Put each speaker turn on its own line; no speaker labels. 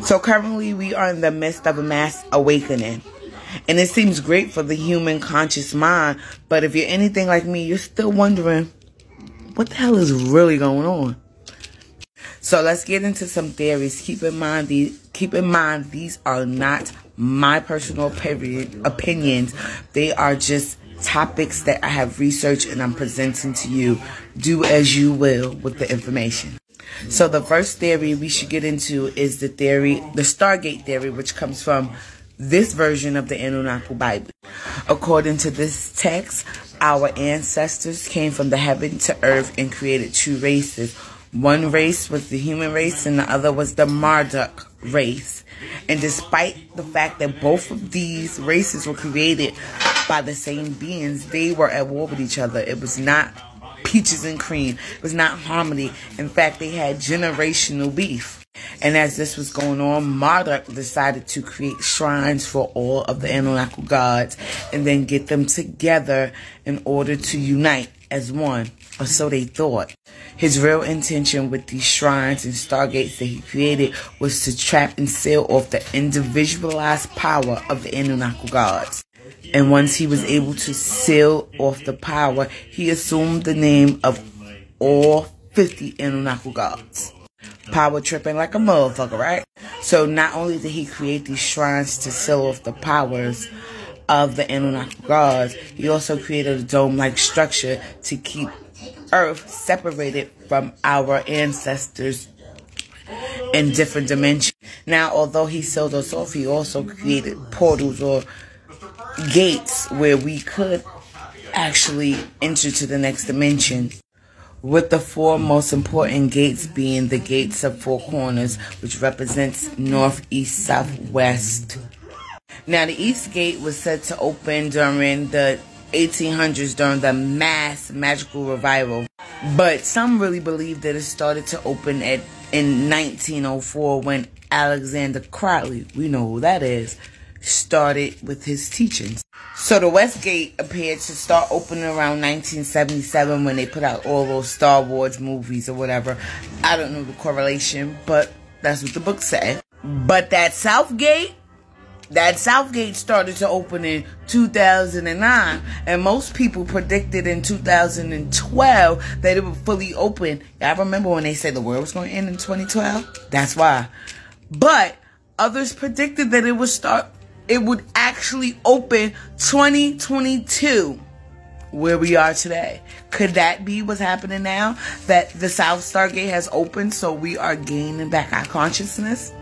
So currently we are in the midst of a mass awakening. And it seems great for the human conscious mind, but if you're anything like me, you're still wondering, what the hell is really going on? So let's get into some theories. Keep in mind these are not my personal opinions. They are just topics that I have researched and I'm presenting to you. Do as you will with the information. So the first theory we should get into is the Stargate theory, which comes from this version of the Anunnaki Bible. According to this text, our ancestors came from the heaven to earth and created two races. One race was the human race and the other was the Marduk race. And despite the fact that both of these races were created by the same beings, they were at war with each other. It was not peaches and cream. It was not harmony. In fact, they had generational beef. And as this was going on, Marduk decided to create shrines for all of the Anunnaki gods and then get them together in order to unite as one, or so they thought. His real intention with these shrines and stargates that he created was to trap and seal off the individualized power of the Anunnaki gods. And once he was able to seal off the power, he assumed the name of all 50 Anunnaki gods. Power tripping like a motherfucker, right? So not only did he create these shrines to seal off the powers of the Anunnaki gods, he also created a dome-like structure to keep Earth separated from our ancestors in different dimensions. Now, although he sealed us off, he also created portals or gates where we could actually enter to the next dimension, with the four most important gates being the gates of four corners, which represents north, east, south, west. Now, the east gate was said to open during the 1800s during the mass magical revival, but some really believe that it started to open in 1904 when Alexander Crowley, we know who that is, started with his teachings. So the West Gate appeared to start opening around 1977 when they put out all those Star Wars movies or whatever. I don't know the correlation, but that's what the book said. But that South Gate started to open in 2009, and most people predicted in 2012 that it would fully open. I remember when they said the world was going to end in 2012. That's why. But others predicted that it would actually open 2022, where we are today. Could that be what's happening now? That the South Stargate has opened, so we are gaining back our consciousness?